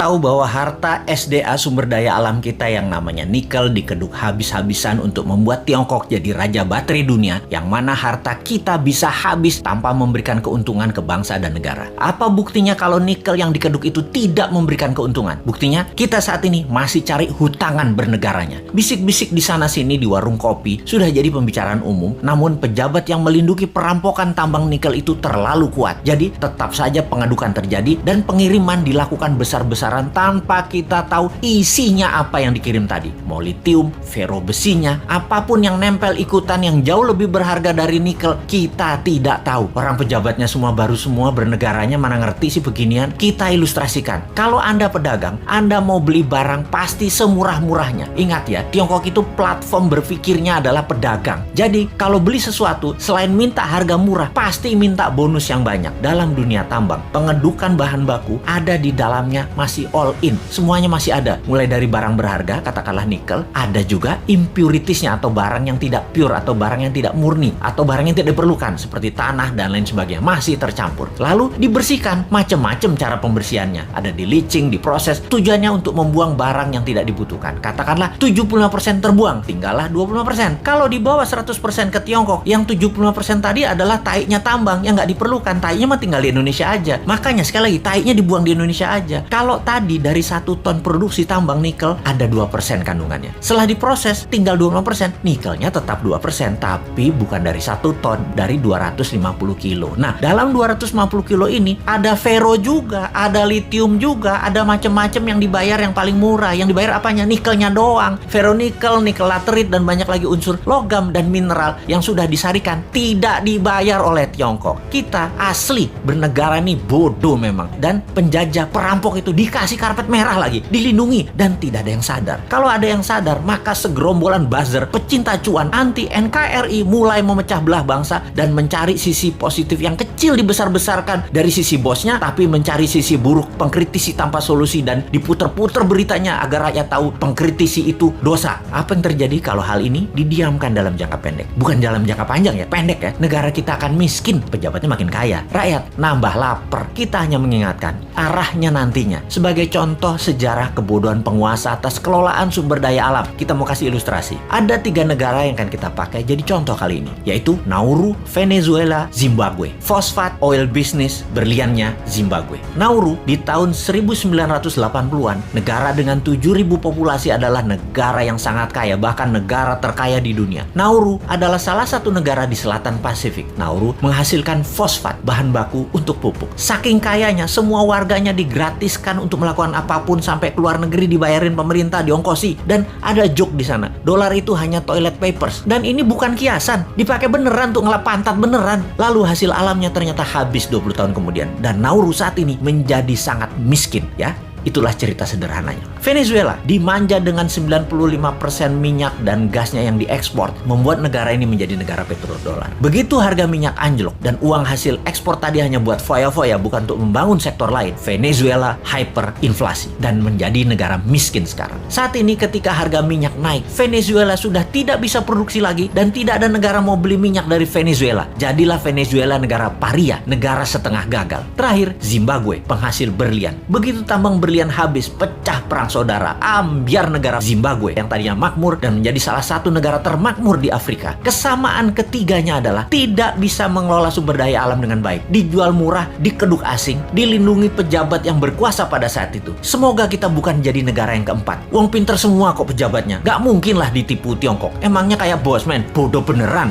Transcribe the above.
tahu bahwa harta SDA sumber daya alam kita yang namanya nikel dikeduk habis-habisan untuk membuat Tiongkok jadi raja baterai dunia, yang mana harta kita bisa habis tanpa memberikan keuntungan ke bangsa dan negara. Apa buktinya kalau nikel yang dikeduk itu tidak memberikan keuntungan? Buktinya kita saat ini masih cari hutangan bernegaranya. Bisik-bisik di sana-sini di warung kopi sudah jadi pembicaraan umum, namun pejabat yang melindungi perampokan tambang nikel itu terlalu kuat. Jadi tetap saja pengadukan terjadi dan pengiriman dilakukan besar-besaran tanpa kita tahu isinya apa yang dikirim tadi. Mau litium, fero besinya, apapun yang nempel ikutan yang jauh lebih berharga dari nikel, kita tidak tahu. Orang pejabatnya semua baru semua, bernegaranya mana ngerti sih beginian. Kita ilustrasikan. Kalau Anda pedagang, Anda mau beli barang pasti semurah-murahnya. Ingat ya, Tiongkok itu platform berpikirnya adalah pedagang. Jadi kalau beli sesuatu, selain minta harga murah, pasti minta bonus yang banyak. Dalam dunia tambang, pengedukan bahan baku ada di dalamnya masih all in. Semuanya masih ada. Mulai dari barang berharga, katakanlah nikel, ada juga impuritiesnya atau barang yang tidak pure atau barang yang tidak murni atau barang yang tidak diperlukan seperti tanah dan lain sebagainya masih tercampur. Lalu dibersihkan, macam-macam cara pembersihannya. Ada di leaching, diproses, tujuannya untuk membuang barang yang tidak dibutuhkan. Katakanlah 75% terbuang, tinggallah 25%. Kalau dibawa 100% ke Tiongkok, yang 75% tadi adalah taiknya tambang yang nggak diperlukan. Taiknya mah tinggal di Indonesia aja. Makanya sekali lagi, taiknya dibuang di Indonesia aja. Kalau tadi dari 1 ton produksi tambang nikel ada 2% kandungannya. Setelah diproses tinggal 25%, nikelnya tetap 2%, tapi bukan dari 1 ton, dari 250 kilo. Nah, dalam 250 kilo ini ada fero juga, ada litium juga, ada macam-macam yang dibayar yang paling murah. Yang dibayar apanya? Nikelnya doang. Feronikel, nikel laterit, dan banyak lagi unsur logam dan mineral yang sudah disarikan tidak dibayar oleh Tiongkok. Kita asli bernegara nih bodoh memang. Dan penjajah perampok itu dikasih karpet merah lagi, dilindungi, dan tidak ada yang sadar. Kalau ada yang sadar, maka segerombolan buzzer pecinta cuan anti NKRI mulai memecah belah bangsa dan mencari sisi positif yang kecil dibesar-besarkan dari sisi bosnya, tapi mencari sisi buruk, pengkritisi tanpa solusi, dan diputer-puter beritanya agar rakyat tahu pengkritisi itu dosa. Apa yang terjadi kalau hal ini didiamkan dalam jangka pendek? Bukan dalam jangka panjang ya, pendek ya. Negara kita akan miskin, pejabatnya makin kaya, rakyat nambah lapar. Kita hanya mengingatkan arahnya nantinya. Sebagai contoh sejarah kebodohan penguasa atas kelolaan sumber daya alam, kita mau kasih ilustrasi. Ada 3 negara yang akan kita pakai jadi contoh kali ini, yaitu Nauru, Venezuela, Zimbabwe. Fosfat oil business berliannya Zimbabwe. Nauru di tahun 1980-an, negara dengan 7.000 populasi adalah negara yang sangat kaya, bahkan negara terkaya di dunia. Nauru adalah salah satu negara di selatan Pasifik. Nauru menghasilkan fosfat, bahan baku untuk pupuk. Saking kayanya, semua warganya digratiskan untuk melakukan apapun, sampai keluar negeri dibayarin pemerintah, diongkosi. Dan ada joke di sana, dolar itu hanya toilet papers. Dan ini bukan kiasan, dipakai beneran untuk ngelap pantat beneran. Lalu hasil alamnya ternyata habis 20 tahun kemudian. Dan Nauru saat ini menjadi sangat miskin ya. Itulah cerita sederhananya. Venezuela dimanja dengan 95% minyak dan gasnya yang diekspor, membuat negara ini menjadi negara petrodolar. Begitu harga minyak anjlok dan uang hasil ekspor tadi hanya buat foya-foya, bukan untuk membangun sektor lain, Venezuela hyperinflasi dan menjadi negara miskin sekarang. Saat ini ketika harga minyak naik, Venezuela sudah tidak bisa produksi lagi dan tidak ada negara mau beli minyak dari Venezuela. Jadilah Venezuela negara paria, negara setengah gagal. Terakhir, Zimbabwe, penghasil berlian. Begitu tambang berlian habis, pecah perang saudara, ambyar negara Zimbabwe yang tadinya makmur dan menjadi salah satu negara termakmur di Afrika. Kesamaan ketiganya adalah tidak bisa mengelola sumber daya alam dengan baik, dijual murah, dikeduk asing, dilindungi pejabat yang berkuasa pada saat itu. Semoga kita bukan jadi negara yang keempat. Uang pinter semua kok pejabatnya, gak mungkin lah ditipu Tiongkok. Emangnya kayak Bosman, bodoh beneran.